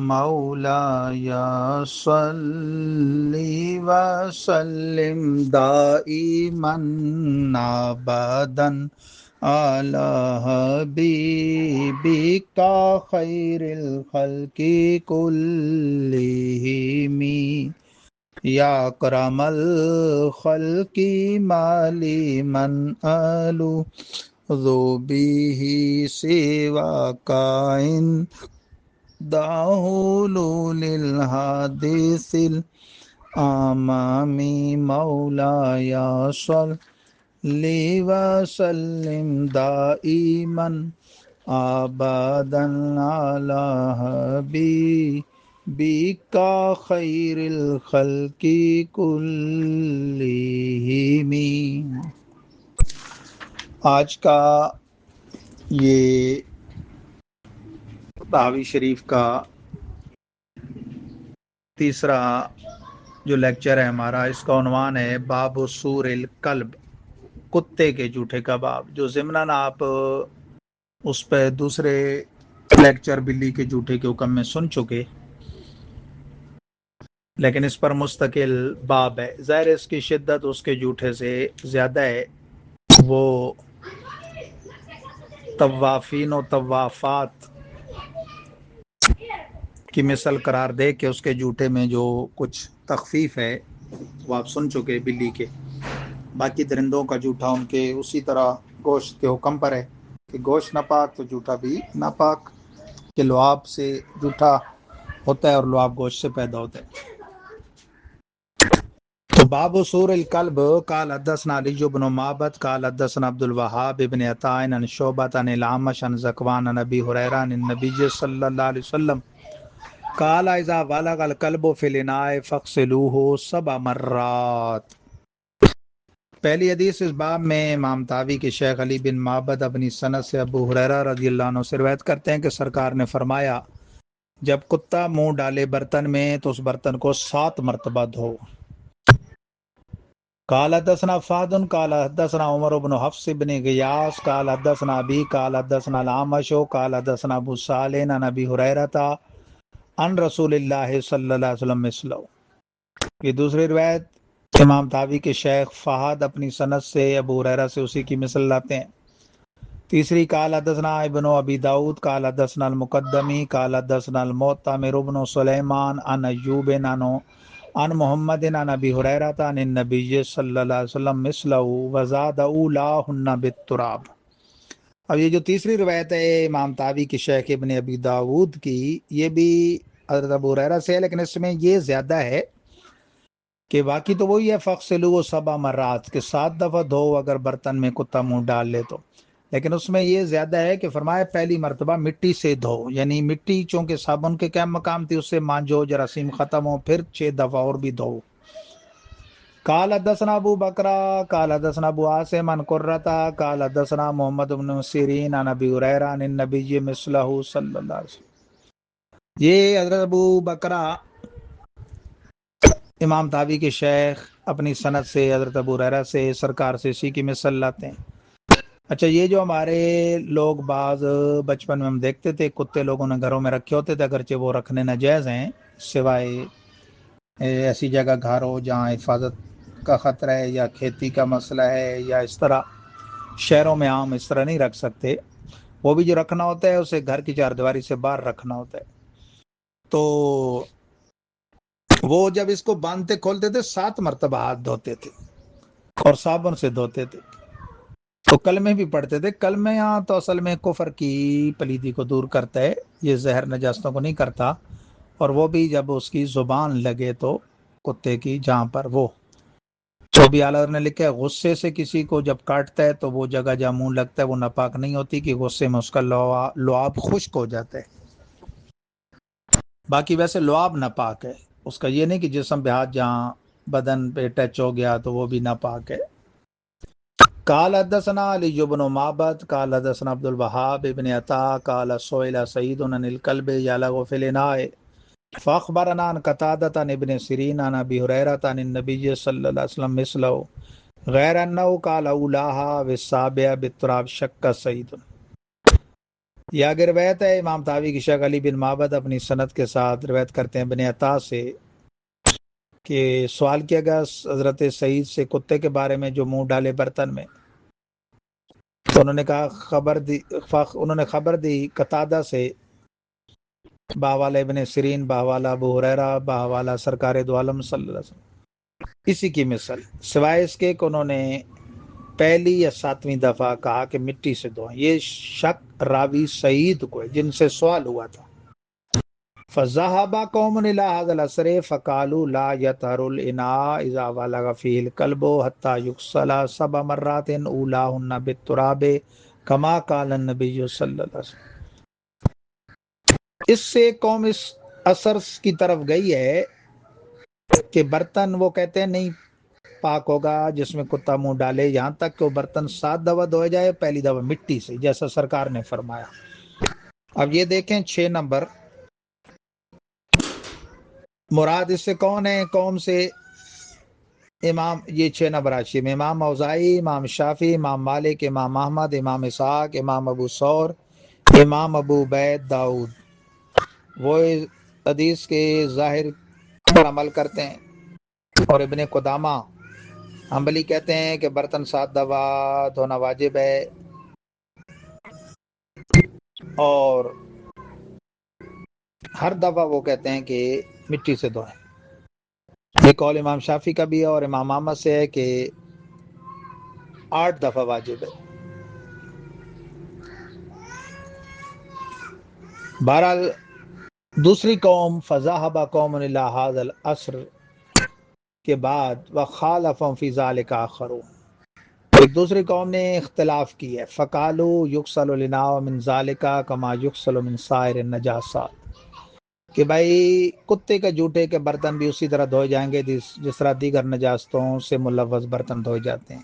مولاي صل وسلم دائما ابدا على حبيبك خير الخلق كلهم یا اکرم الخلق مالی من آلو ذو به سواک داہول للحادث الامامی مولاي صل وسلم دائما ابدا على حبيبك خير الخلق كلهم۔ آج کا یہ تحوی شریف کا تیسرا جو لیکچر ہے ہمارا، اس کا عنوان ہے باب سور الکلب، کتے کے جھوٹے کا باب، جو ضمناً آپ اس پہ دوسرے لیکچر بلی کے جھوٹے کے حکم میں سن چکے، لیکن اس پر مستقل باب ہے۔ ظاہر اس کی شدت اس کے جھوٹے سے زیادہ ہے، وہ طوافین و طوافات کی مثل قرار دے کہ اس کے جھوٹے میں جو کچھ تخفیف ہے وہ آپ سن چکے بلی کے۔ باقی درندوں کا جھوٹا ان کے اسی طرح گوشت کے حکم پر ہے کہ گوشت ناپاک تو جھوٹا بھی ناپاک، کہ لعاب سے جھوٹا ہوتا ہے اور لعاب گوشت سے پیدا ہوتا ہے۔ تو باب سور الکلب، قال حدثنا علی بن معبد قال حدثنا عبد الوهاب بن عطاء عن شعبۃ عن الاعمش عن ذکوان عن ابی ہریرہ عن النبی صلی اللہ علیہ وسلم قال اذا ولغ الكلب في الاناء فاغسلوه 7 مرات۔ پہلی حدیث اس باب میں امام طاوی کے شیخ علی بن معبد اپنی سند سے ابو ہریرہ رضی اللہ عنہ سے روایت کرتے ہیں کہ سرکار نے فرمایا جب کتا منہ ڈالے برتن میں تو اس برتن کو 7 مرتبہ دھو۔ قال حدثنا فہد قال حدثنا عمر بن حفص بن غیاث قال حدثنا ابی قال حدثنا الاعمش قال حدثنا ابو صالح عن ابی ہریرہ عن رسول اللہ صلی اللہ علیہ وسلم مثلہ۔ یہ دوسری روایت امام طاوی کے شیخ فہد اپنی سند سے ابو ہریرہ سے اسی کی مثل لاتے ہیں۔ تیسری قال حدثنا ابن ابی داود قال حدثنا المقدمی قال حدثنا المعتمر بن سلیمان عن ایوب عن محمد عن ابی ہریرہ عن النبی صلی اللہ علیہ وسلم مثلہ وزاد اولاہن بالتراب۔ اب یہ جو تیسری روایت ہے امام طاوی کے شیخ ابن ابی داود کی، یہ بھی حضرت ابو ہریرہ سے ہے، لیکن اس میں یہ زیادہ ہے کہ باقی تو وہی ہے فغسلوہ 7 مرات کہ 7 دفعہ دھو اگر برتن میں کتا منہ ڈال لے تو، لیکن اس میں یہ زیادہ ہے کہ فرمایا پہلی مرتبہ مٹی سے دھو، یعنی مٹی چونکہ صابن کے کیا مقام تھی اس سے مانجو جراثیم ختم ہو، پھر 6 دفعہ اور بھی دھو۔ قال حدثنا ابو بکرہ قال حدثنا ابو عاصم عن قرۃ قال حدثنا محمد بن سیرین عن ابی ہریرہ عن النبی مثلہ صلی اللہ علیہ وسلم۔ یہ حضرت ابو بکرہ امام طاوی کے شیخ اپنی سند سے حضرت ابو ہریرہ سے سرکار سے اسی کی مثل لاتے ہیں۔ اچھا، یہ جو ہمارے لوگ بعض بچپن میں ہم دیکھتے تھے کتے لوگوں نے گھروں میں رکھے ہوتے تھے، اگرچہ وہ رکھنے ناجائز ہیں سوائے ایسی جگہ گھر ہو جہاں حفاظت کا خطرہ ہے یا کھیتی کا مسئلہ ہے یا اس طرح، شہروں میں عام اس طرح نہیں رکھ سکتے، وہ بھی جو رکھنا ہوتا ہے اسے گھر کی 4 دیواری سے باہر رکھنا ہوتا ہے۔ تو وہ جب اس کو باندھتے کھولتے تھے 7 مرتبہ ہاتھ دھوتے تھے اور صابن سے دھوتے تھے، تو کلمے بھی پڑھتے تھے۔ کلمے یہاں تو اصل میں کفر کی پلیدی کو دور کرتا ہے، یہ زہر نجاستوں کو نہیں کرتا، اور وہ بھی جب اس کی زبان لگے تو کتے کی جہاں پر وہ تو بھی اعلیٰ نے لکھا ہے غصے سے کسی کو جب کاٹتا ہے تو وہ جگہ جہاں منہ لگتا ہے وہ ناپاک نہیں ہوتی کہ غصے میں اس کا لعاب خشک ہو جاتا ہے۔ باقی ویسے لعاب ناپاک ہے، اس کا یہ نہیں کہ جسم پہ ہاتھ جہاں بدن پہ ٹچ ہو گیا تو وہ بھی ناپاک ہے۔ قال حدثنا علی بن معبد قال حدثنا عبد الوهاب ابن عطاء قال سئل سعید عن الكلب يلغ في الاناء فاخبرنا عن قتادة عن ابن سیرین عن ابی ہریرہ عن النبی صلی اللہ علیہ وسلم مثلہ غیر انه قال اولاها والسابع بالتراب شک سعید۔ یہ آگے روایت ہے امام طاوی کی شیخ علی بن معبد اپنی سند کے ساتھ روایت کرتے ہیں ابن عطا سے کہ سوال کیا گیا حضرت سعید سے کتے کے بارے میں جو منہ ڈالے برتن میں، تو انہوں نے کہا انہوں نے خبر دی قتادہ سے، باوالا ابن سیرین، باوالا ابو ہریرہ، باوالا سرکار دو عالم صلی اللہ علیہ وسلم، اسی کی مثل، سوائے اس کے کہ انہوں نے پہلی یا 7ویں دفعہ کہا کہ مٹی سے دھوئیں۔ یہ شک راوی سعید کو ہے جن سے سوال ہوا تھا۔ فَذَهَبَ قَوْمٌ إِلَىٰ هَٰذَا الْعَصْرِ فَقَالُوا لَا يَطْهَرُ الْإِنَاءُ إِذَا وَلَغَ فِيهِ الْكَلْبُ حَتَّىٰ يُغْسَلَ 7 مرات أُولَاهُنَّ بِالتُّرَابِ كَمَا قَالَ النَّبِيُّ صلی اللہ علیہ وسلم۔ اس سے قوم اس اثر کی طرف گئی ہے کہ برتن وہ کہتے ہیں نہیں پاک ہوگا جس میں کتا منہ ڈالے، یہاں تک کہ وہ برتن 7 دفعہ دھوئے جائے، پہلی دفعہ مٹی سے، جیسا سرکار نے فرمایا۔ اب یہ دیکھیں 6 نمبر، مراد اس سے کون ہے؟ قوم سے امام، یہ 6 نمبر حاشیے میں امام اوزاعی، امام شافعی، امام مالک، امام احمد، امام اسحاق، امام ابو ثور، امام ابو عبید داؤد، وہ حدیث کے ظاہر پر عمل کرتے ہیں، اور ابن قدامہ حنبلی کہتے ہیں کہ برتن 7 دفعہ دھونا واجب ہے، اور ہر دفعہ وہ کہتے ہیں کہ مٹی سے دھوئیں۔ یہ قول امام شافعی کا بھی ہے، اور امام احمد سے ہے کہ 8 دفعہ واجب ہے۔ بہرحال دوسری قوم فَذَهَبَ قَوْمٌ إِلَىٰ هَٰذَا الْعَصْرِ کے بعد وَخَالَفَهُمْ فِي ذَٰلِكَ آخَرُونَ، ایک دوسری قوم نے اختلاف کی ہے، فَقَالُوا يُغْسَلُ الْإِنَاءُ مِنْ ذَٰلِكَ كَمَا يُغْسَلُ مِنْ سَائِرِ النَّجَاسَاتِ، کہ بھائی کتے کے جوٹے کے برتن بھی اسی طرح دھوئے جائیں گے جس طرح دیگر نجاستوں سے ملوث برتن دھوئے جاتے ہیں۔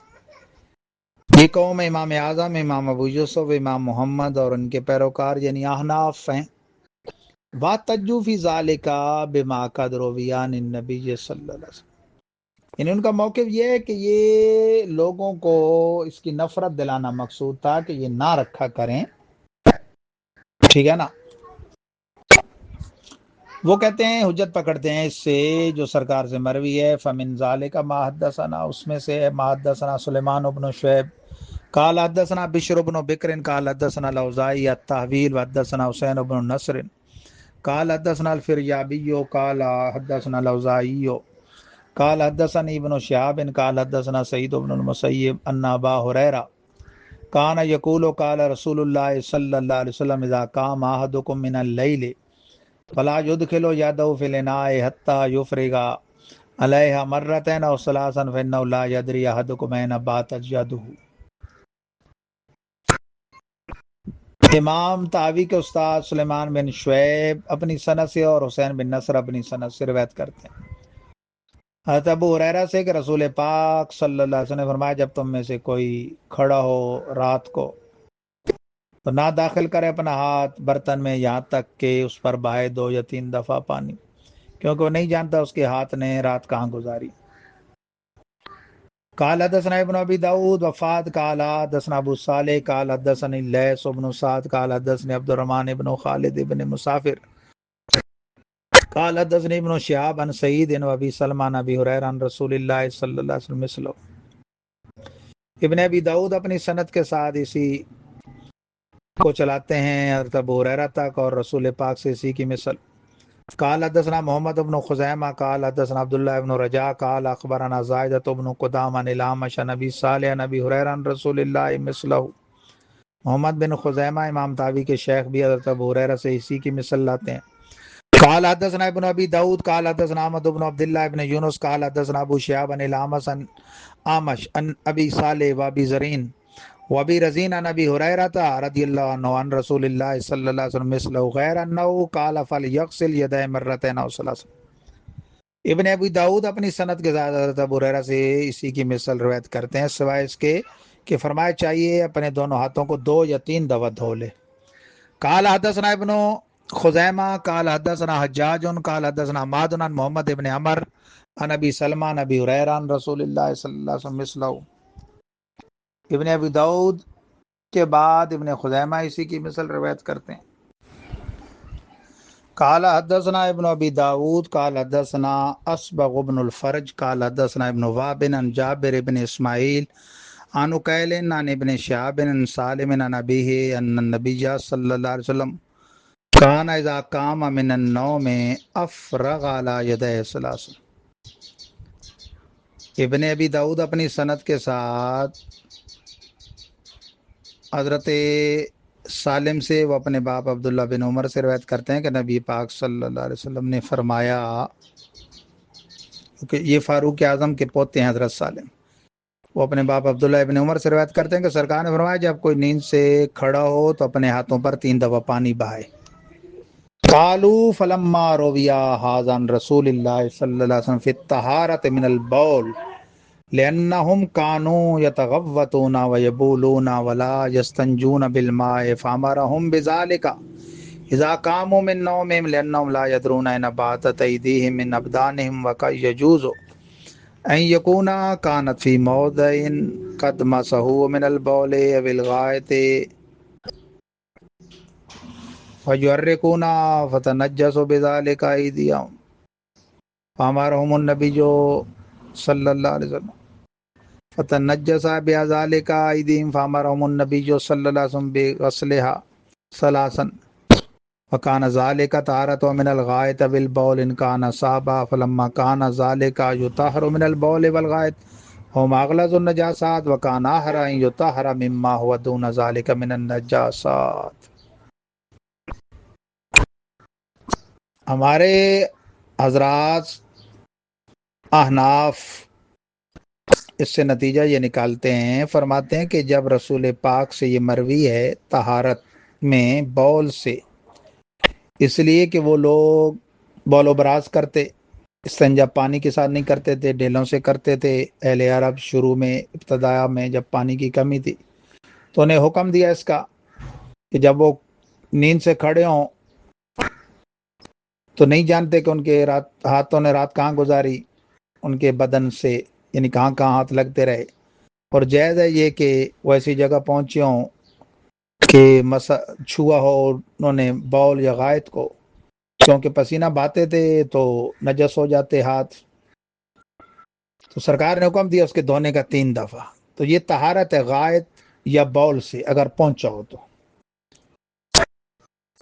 یہ قوم امام اعظم، امام ابو یوسف، امام محمد اور ان کے پیروکار یعنی احناف ہیں۔ وَاحْتَجُّوا فِي ذَٰلِكَ بِمَا قَدْ رُوِیَ عَنِ النَّبِیِّ صلی اللہ علیہ وسلم، یعنی ان کا موقف یہ ہے کہ یہ لوگوں کو اس کی نفرت دلانا مقصود تھا کہ یہ نہ رکھا کریں، ٹھیک ہے نا۔ وہ کہتے ہیں، حجت پکڑتے ہیں اس سے جو سرکار سے مروی ہے، فَمِن ذَلِكَ مَا حَدَّثَنَا، اس میں سے ہے ما حدثنا سلیمان بن شعیب قال حدثنا بشر بن بکر قال حدثنا الاوزاعی التحویل وحدثنا حسین بن نصر قال حدثنا الفریابی قال حدثنا الاوزاعی قال حدثني ابن شهاب قال حدثنا سعید بن المسیب ان ابا ہریرہ کان یقول قال رسول اللہ صلی اللہ علیہ وسلم اذا قام احدکم من اللیل فلا يدخل يده في الاناء حتى يفرغ عليها مرتين او ثلاثا فانه لا يدري احدكم اين باتت يده۔ امام طاوی کے استاد سلیمان بن شعیب اپنی سند سے اور حسین بن نصر اپنی سند سے روایت کرتے ہیں حضرت ابو ہریرہ سے کہ رسول پاک صلی اللہ علیہ وسلم نے فرمایا، جب تم میں سے کوئی کھڑا ہو رات کو تو نہ داخل کرے اپنا ہاتھ برتن میں یہاں تک کہ اس پر بہائے 2 یا 3 دفعہ پانی، کیونکہ وہ نہیں جانتا اس کے ہاتھ نے رات کہاں گزاری۔ قال حدثنا ابن ابی داود وفاد قال حدثنا ابو صالح قال حدثني لیث بن سعد قال حدثني عبد الرحمن بن خالد بن مسافر قال حدثني ابن شهاب عن سعید و ابی سلمہ عن ابی ہریرہ عن رسول اللہ صلی اللہ علیہ وسلم مثلہ۔ ابن ابی داود اپنی سند کے ساتھ اسی کو چلاتے ہیں حضرت ابو ہریرہ تک اور رسول پاک سے اسی کی مثل۔ قال حدثنا محمد بن خزیمہ قال حدثنا عبداللہ بن رجاء قال اخبرنا زائدة بن قدام عن الاعمش عن ابی صالح عن ابی ہریرہ عن رسول اللہ مثلہ۔ محمد بن خزیمہ امام طاوی کے شیخ بھی حضرت ابو ہریرہ سے اسی کی مثل لاتے ہیں۔ قال حدثنا ابن ابی داود قال حدثنا احمد بن عبداللہ بن یونس قال حدثنا ابو شہاب عن الاعمش عن عن ابی صالح و ابی زرین وابی رزین عن ابی ہریرہ رضی اللہ عنہ عن رسول اللہ صلی اللہ علیہ وسلم مثلہ غیر انہ قال فلیغسل یدیہ مرتین او ثلاثا۔ ابن ابی داود اپنی سند کے ساتھ حضرت ابو ہریرہ سے اسی کی مثل روایت کرتے ہیں، سوائے اس کے کہ فرمایا چاہیے اپنے دونوں ہاتھوں کو 2 یا 3 دفعہ دھو لے۔ قال حدثنا ابن خزیمہ قال حدثنا حجاج قال حدثنا حماد عن محمد ابن عمر عن ابی سلمہ عن ابی ہریرہ عن رسول اللہ صلی اللہ علیہ وسلم مثلہ۔ ابن ابی داود کے بعد ابن خزیمہ اسی کی مثل روایت کرتے ہیں۔ قال حدثنا ابن ابی داود قال حدثنا اصبغ بن الفرج قال حدثنا ابن وهب عن جابر بن اسماعیل عن عقیل عن ابن شهاب عن سالم عن ابیہ ان النبی صلی اللہ علیہ وسلم کان اذا قام من النوم افرغ علی یدیہ ثلاثا۔ ابن ابی داود اپنی سند کے ساتھ حضرت سالم سے، وہ اپنے باپ عبداللہ بن عمر سے روایت کرتے ہیں کہ نبی پاک صلی اللہ علیہ وسلم نے فرمایا، کہ یہ فاروق اعظم کے پوتے ہیں حضرت سالم، وہ اپنے باپ عبداللہ ابن عمر سے روایت کرتے ہیں کہ سرکار نے فرمایا جب کوئی نیند سے کھڑا ہو تو اپنے ہاتھوں پر 3 دفعہ پانی بہائے۔ قالوا فلما رویا ھذا عن رسول اللہ صلی اللہ علیہ وسلم فی الطہارۃ من البول لأنهم كانوا يتغوطون ويبولون ولا يستنجون بالماء فأمرهم بذلك إذا قاموا من نومهم لأنهم لا يدرون أين باتت أيديهم من أبدانهم وقد يجوز أن يكون كانت في موضع قد مسه من البول أو الغائط فيحركون فتنجس بذلك أيديهم فأمرهم النبي صلی اللہ علیہ وسلم فتنجس بذلك أيديهم فأمرهم النبي صلى الله عليه وسلم بغسلها ثلاثا وكان ذلك طهارة من الغائط بالبول إن كان صابا فلما كان ذلك يطهر من البول والغائط هما أغلظ النجاسات وكان أحرى أن يطهر مما هو دون ذلك من النجاسات۔ ہمارے حضرات احناف اس سے نتیجہ یہ نکالتے ہیں، فرماتے ہیں کہ جب رسول پاک سے یہ مروی ہے طہارت میں بول سے، اس لیے کہ وہ لوگ بول و براز کرتے، استنجا پانی کے ساتھ نہیں کرتے تھے، ڈیلوں سے کرتے تھے۔ اہل عرب شروع میں ابتدا میں جب پانی کی کمی تھی تو انہیں حکم دیا اس کا کہ جب وہ نیند سے کھڑے ہوں تو نہیں جانتے کہ ان کے ہاتھوں نے رات کہاں گزاری، ان کے بدن سے یعنی کہاں کہاں ہاتھ لگتے رہے، اور جائز ہے یہ کہ وہ ایسی جگہ پہنچے ہوں کہ چھوا ہو انہوں نے بول یا غائط کو، کیونکہ پسینہ بہاتے تھے تو نجس ہو جاتے ہاتھ، تو سرکار نے حکم دیا اس کے دھونے کا 3 دفعہ۔ تو یہ طہارت ہے غائط یا بول سے اگر پہنچا ہو تو،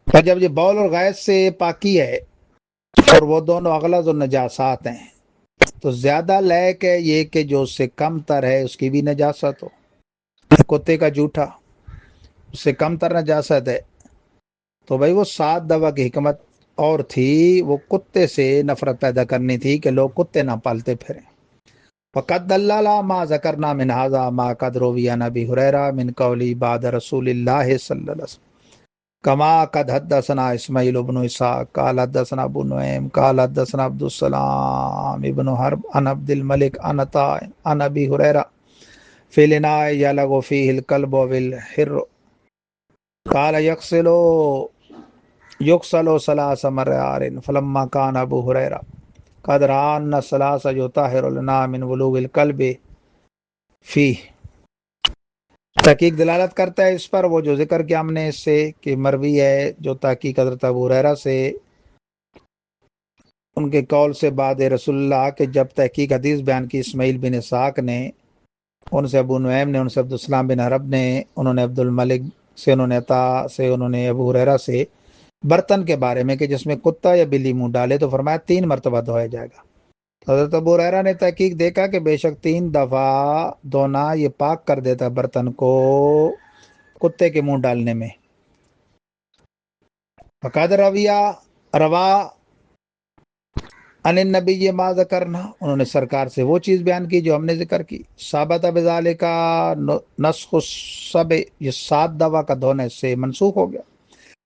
اور جب یہ بول اور غائط سے پاکی ہے اور وہ دونوں اغلظ النجاسات ہیں تو زیادہ لائق ہے یہ کہ جو اس سے کم تر ہے اس کی بھی نجاست ہو۔ کتے کا جوٹا اس سے کم تر نجاست ہے تو بھائی وہ 7 دفعہ کی حکمت اور تھی، وہ کتے سے نفرت پیدا کرنی تھی کہ لوگ کتے نہ پالتے پھریں۔ وقد دلل ما ذکرنا من هذا ما قد روی عن ابی ہریرہ من قولی بعد رسول اللہ صلی اللہ علیہ وسلم کما قد حدثنا اسماعیل بن اسحاق قال حدثنا ابو نعیم قال حدثنا عبد السلام ابن حرب عن عبد الملک عن عطاء عن ابی ہریرہ فی الاناء یلغ فیہ الکلب والحر قال یغسل 3 مرات فلما كان ابو ہریرہ قد رأى ان الثلاث يطهر الاناء من ولوغ الكلب فیہ۔ تحقیق دلالت کرتا ہے اس پر وہ جو ذکر کیا ہم نے اس سے کہ مروی ہے جو تحقیق حضرت ابو ہریرہ سے ان کے قول سے بعد رسول اللہ کے، جب تحقیق حدیث بیان کی اسماعیل بن اسحاق نے، ان سے ابو نعیم نے، ان سے عبدالسلام بن حرب نے، انہوں نے عبد الملک سے، انہوں نے عطا سے، انہوں نے ابو ہریرہ سے برتن کے بارے میں کہ جس میں کتا یا بلی منہ ڈالے تو فرمایا 3 مرتبہ دھویا جائے گا۔ حضرت ابو ہریرہ نے تحقیق دیکھا کہ بے شک 3 دفعہ دھونا یہ پاک کر دیتا برتن کو کتے کے منہ ڈالنے میں۔ فقد روا ان النبی ما ذکرنا، انہوں نے سرکار سے وہ چیز بیان کی جو ہم نے ذکر کی۔ ثابت بذالک نسخ السبع، یہ 7 دفعہ کا دھونے سے منسوخ ہو گیا۔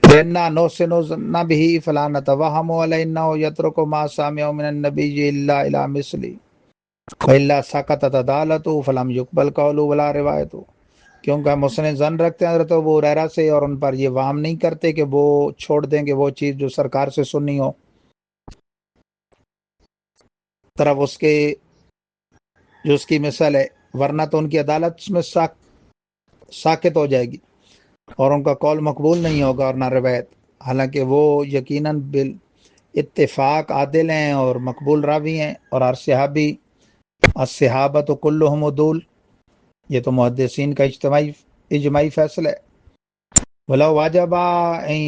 لأننا نحسن الظن به فلا نتوهم ولأنه يترك ما سمع من النبي إلا إلى مثله وإلا سقطت عدالته فلم يقبل قوله ولا روایته، کیونکہ ہم حسن ظن رکھتے ہیں حضرت ابو ہریرہ سے اور ان پر یہ وہم نہیں کرتے کہ وہ چھوڑ دیں گے وہ چیز جو سرکار سے سنی ہو طرف اس کے جو اس کی مثال ہے، ورنہ تو ان کی عدالت میں ساکت ہو جائے گی۔ اور ان کا قول مقبول نہیں ہوگا اور نہ روایت، حالانکہ وہ یقیناً بالاتفاق عادل ہیں اور مقبول راوی ہیں، اور ہر صحابی الصحابۃ کلہم عدول، یہ تو محدثین کا اجماعی فیصلہ ہے۔ وَلَوْ وَجَبَ أَن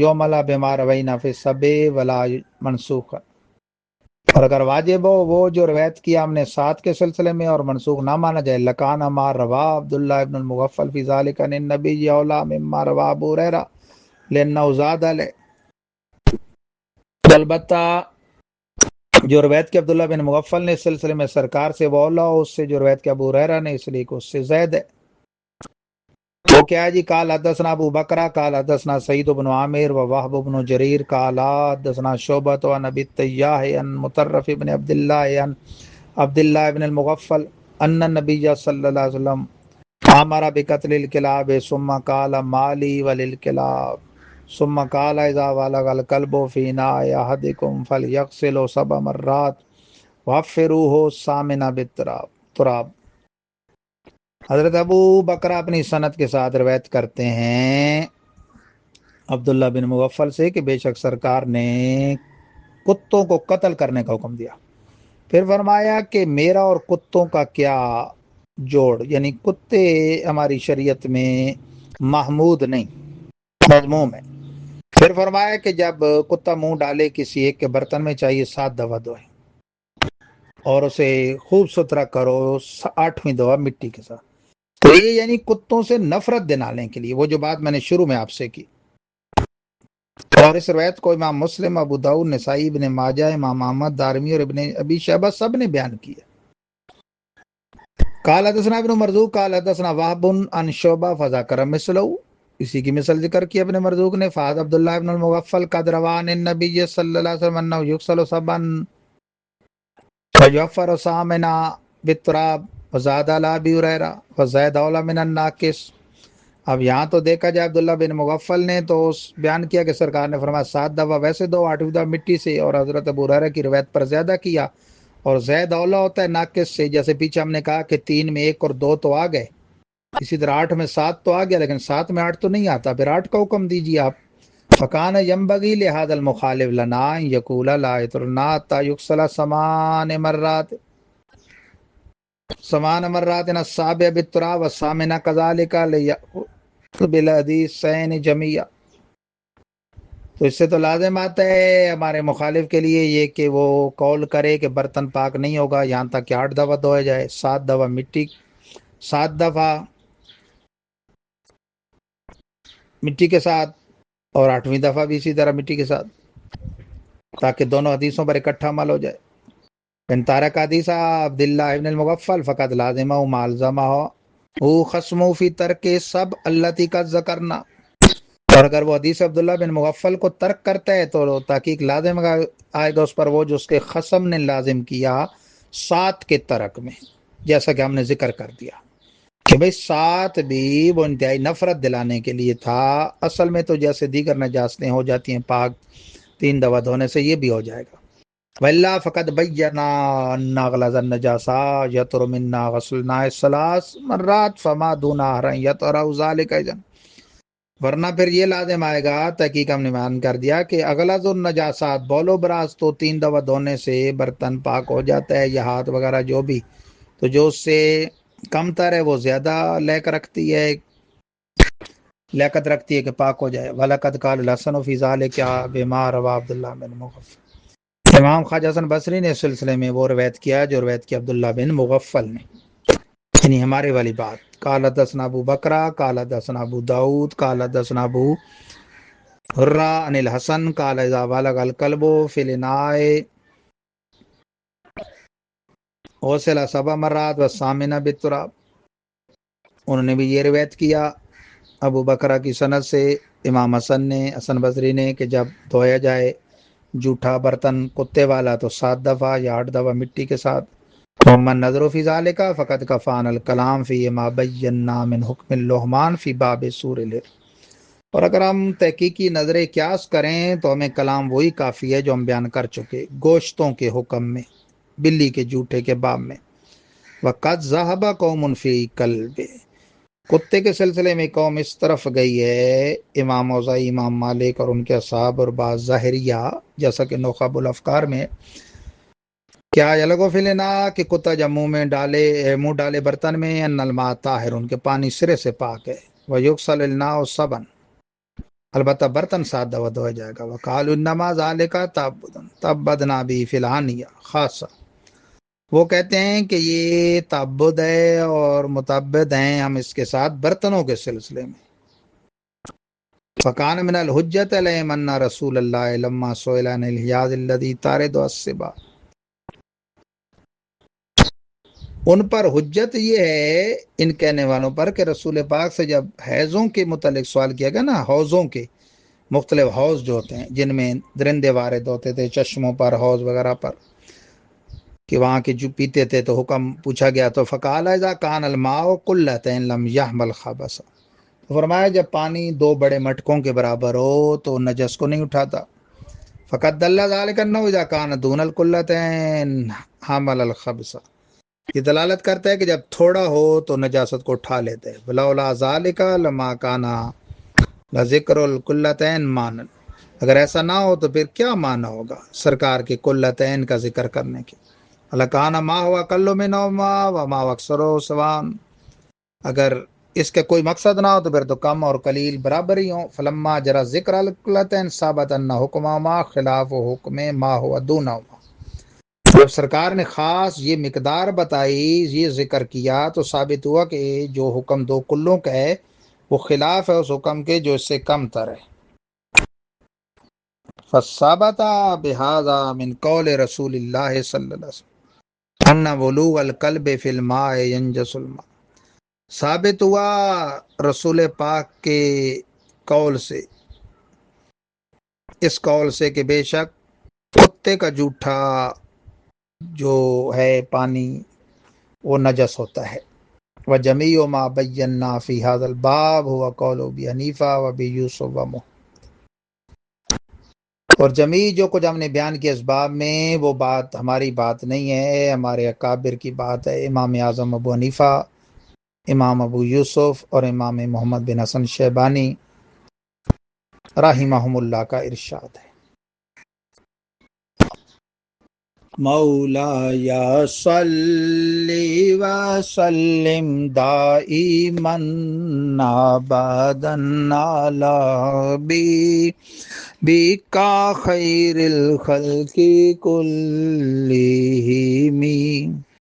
يُعْمَلَ بِمَا رَوَيْنَا فِي السَّبْعِ وَلَا مَنْسُوخًا، اور اگر واجب ہو وہ جو روایت کیا ہم نے 7 کے سلسلے میں اور منسوخ نہ مانا جائے، لَكَانَ مَا رَوَى عبد اللہ ابن المغفل فی ذلك عن النبی اولیٰ مما روا ابو ہریرہ لأنه زاد علیہ، البتہ جو روایت کے عبداللہ بن مغفل نے اس سلسلے میں سرکار سے، وہ اولیٰ اس سے جو روایت کے ابو ہریرہ نے، اس لیے کہ اس سے زید ہے۔ وہ کیا ہے جی؟ قال حدثنا ابو بکرہ قال حدثنا سعید بن عامر و وہب بن جریر قال حدثنا شعبۃ عن ابی التیاح عن مطرف بن عبد اللہ عن عبد اللہ بن المغفل ان النبی صلی اللہ علیہ وسلم امر بقتل الکلاب ثم قال مالی وللکلاب ثم قال اذا ولغ الکلب فی اناء احدکم فلیغسلہ 7 مرات وافروہ ثامنہ بالتراب۔ حضرت ابو بکرہ اپنی سند کے ساتھ روایت کرتے ہیں عبداللہ بن مغفل سے کہ بے شک سرکار نے کتوں کو قتل کرنے کا حکم دیا، پھر فرمایا کہ میرا اور کتوں کا کیا جوڑ، یعنی کتے ہماری شریعت میں محمود نہیں، مذموم ہے۔ پھر فرمایا کہ جب کتا منہ ڈالے کسی ایک کے برتن میں چاہیے 7 دفعہ دھوئے اور اسے خوب ستھرا کرو 8ویں دفعہ مٹی کے ساتھ۔ تو یہ یعنی کتوں سے نفرت دلانے کے لیے، وہ جو بات میں نے شروع میں آپ سے کی۔ اور اس روایت کو امام مسلم، ابو داؤد، نسائی، ابن ماجہ، امام احمد، دارمی اور ابن ابی شیبہ سب نے بیان کیا۔ قال حدثنا ابن مرزوق قال حدثنا وہب عن شعبہ فذکر مثلہ، اسی کی مثل ذکر کی ابن مرزوق نے۔ فحد عبداللہ ابن المغفل قد روى عن النبی صلی اللہ علیہ وسلم انہ یغسل 7 ویغفر ثامنا بالتراب وزاد علی ابی ہریرہ وزید اولی من الناقص۔ اب یہاں تو دیکھا جائے عبداللہ بن مغفل نے تو بیان کیا کہ سرکار نے فرمایا 7 دفعہ ویسے دو، 8ویں دفعہ مٹی سے، اور حضرت ابو ہریرہ کی روایت پر زیادہ کیا، اور زید اولا ہوتا ہے ناقص سے، جیسے پیچھے ہم نے کہا کہ 3 میں 1 اور 2 تو آ گئے، اسی طرح 8 میں 7 تو آ گیا، لیکن 7 میں 8 تو نہیں آتا، پھر 8 کا حکم دیجیے آپ۔ فکان ینبغی لہذا المخالف لنا ان یقول لا یطرنا حتی یغسل 8 مرات 8 مرات السابع بالتراب والثامنہ کذالک بالحدیثین جميعا۔ تو اس سے تو لازم آتا ہے ہمارے مخالف کے لیے یہ کہ وہ قول کرے کہ برتن پاک نہیں ہوگا یہاں تک کہ 8 دفعہ دھویا جائے، 7 دفعہ مٹی کے ساتھ اور 8ویں دفعہ بھی اسی طرح مٹی کے ساتھ، تاکہ دونوں حدیثوں پر اکٹھا عمل ہو جائے۔ ان تارک حدیث عبداللہ ابن المغفل فقط لازمہ معلزمہ ہو خصمو فی ترک سب التی کا ذکرنا، اور اگر وہ حدیث عبداللہ بن مغفل کو ترک کرتا ہے تو تحقیق لازم آئے گا اس پر وہ جو اس کے خصم نے لازم کیا 7 کے ترک میں، جیسا کہ ہم نے ذکر کر دیا کہ بھئی 7 بھی وہ انتہائی نفرت دلانے کے لیے تھا، اصل میں تو جیسے دیگر نجاستیں ہو جاتی ہیں پاک 3 دفعہ دھونے سے، یہ بھی ہو جائے گا۔ وَإِلَّا فَقَدْ بَيَّنَا أَنَّ أَغْلَظَ النَّجَاسَاتِ يَطْهُرُ مِنْهَا غَسْلُ 3 مرات فَمَا دُونَ أَحْرٍ يَطْهُرُ ذَلِكَ إِذًا، ورنہ پھر یہ لازم آئے گا، تحقیق ہم نے بیان کر دیا کہ اغلظ النجاسات بول و براز تو 3 دفعہ دھونے سے برتن پاک ہو جاتا ہے، یا ہاتھ وغیرہ جو بھی، تو جو اس سے کم تر ہے وہ زیادہ لیاقت رکھتی ہے کہ پاک ہو جائے۔ وَلَقَدْ قَالَ الْحَسَنُ فِي ذَلِكَ بِمَا رَوَى عَبْدُ اللَّهِ بن مغفل، امام خواجہ حسن بصری نے اس سلسلے میں وہ روایت کیا جو روایت کی عبداللہ بن مغفل نے، یعنی ہمارے والی بات۔ قال حدثنا ابو بکرہ قال حدثنا ابو داؤد قال حدثنا ابو حرہ عن الحسن قال اذا بلغ الکلب فی الاناء غسل 7 مرات والثامنہ بالتراب۔ انہوں نے بھی یہ روایت کیا ابو بکرہ کی سند سے امام حسن نے، حسن بصری نے، کہ جب دھویا جائے جھوٹا برتن کتے والا تو 7 دفعہ یا 8 دفعہ مٹی کے ساتھ۔ ومن نظر فی ذالک فقد کفانا الکلام فی ما بینا من حکم اللحمان فی باب سور الہر، اور اگر ہم تحقیقی نظر قیاس کریں تو ہمیں کلام وہی کافی ہے جو ہم بیان کر چکے گوشتوں کے حکم میں، بلی کے جھوٹے کے باب میں۔ وقد ذہب قوم فی کلب، کتے کے سلسلے میں قوم اس طرف گئی ہے، امام اوزاعی، امام مالک اور ان کے اصحاب اور بعض ظاہریہ، جیسا کہ نخب الافکار میں، کیا یلگو فلنا کہ کتا جب منہ ڈالے برتن میں، ان الماء طاہر، ان کے پانی سرے سے پاک ہے، ویغسل الناء صبا، البتہ برتن صاف دھویا جائے گا، وقالوا انما ذالک تعبدنا به فی الحانیہ خاصہ، وہ کہتے ہیں کہ یہ تعبد ہے اور متعبد ہیں ہم اس کے ساتھ برتنوں کے سلسلے میں۔ فکان من الحجت علیہم ان رسول اللہ لما سئل عن الحیاض الذی تارد السبا، ان پر حجت یہ ہے ان کہنے والوں پر کہ رسول پاک سے جب حیضوں کے متعلق سوال کیا گیا نا، حوضوں کے مختلف حوض جو ہوتے ہیں جن میں درندے وارد ہوتے تھے، چشموں پر، حوض وغیرہ پر، کہ وہاں کے جو پیتے تھے، تو حکم پوچھا گیا تو فقال اذا کان الماء قلتین لم يحمل خبث، فرمایا جب پانی 2 بڑے مٹکوں کے برابر ہو تو نجس کو نہیں اٹھاتا، فقد دل ذلك انه اذا كان دون القلتین حمل الخبث، یہ دلالت کرتا ہے کہ جب تھوڑا ہو تو نجاست کو اٹھا لیتے ہیں، ولولا ذلك لما كان لذکر القلتین مانا، اگر ایسا نہ ہو تو پھر کیا معنی ہوگا سرکار کے قلتین کا ذکر کرنے کے، لکان ما ہوا اقل منہما وما هو اکثر سواء، اگر اس کا کوئی مقصد نہ ہو تو پھر تو کم اور قلیل برابر ہی ہوں، فلما جرى ذکر القلتین ثابت ان حکمہما خلاف حکم ما ہوا دونہما، جب سرکار نے خاص یہ مقدار بتائی، یہ ذکر کیا، تو ثابت ہوا کہ جو حکم 2 کلوں کا ہے وہ خلاف ہے اس حکم کے جو اس سے کم تر ہے۔ فثبت بهذا من قول رسول اللہ صلی اللہ علیہ وسلم ان ولوغ القلب فی الماء ینجس الماء، ثابت ہوا رسول پاک کے قول سے، اس قول سے کہ بے شک کتے کا جوٹھا جو ہے پانی وہ نجس ہوتا ہے، وجمیع ما بینا فی هذا الباب هو قول ابی حنیفہ و ابی یوسف و محمد، اور جمیع جو کچھ ہم نے بیان کیا اس باب میں وہ بات ہماری بات نہیں ہے، ہمارے اکابر کی بات ہے، امام اعظم ابو حنیفہ، امام ابو یوسف اور امام محمد بن حسن شیبانی رحمہم اللہ کا ارشاد ہے۔ مولایا صلی وسلم دائما ابدا علی حبیبک خیر الخلق کلہم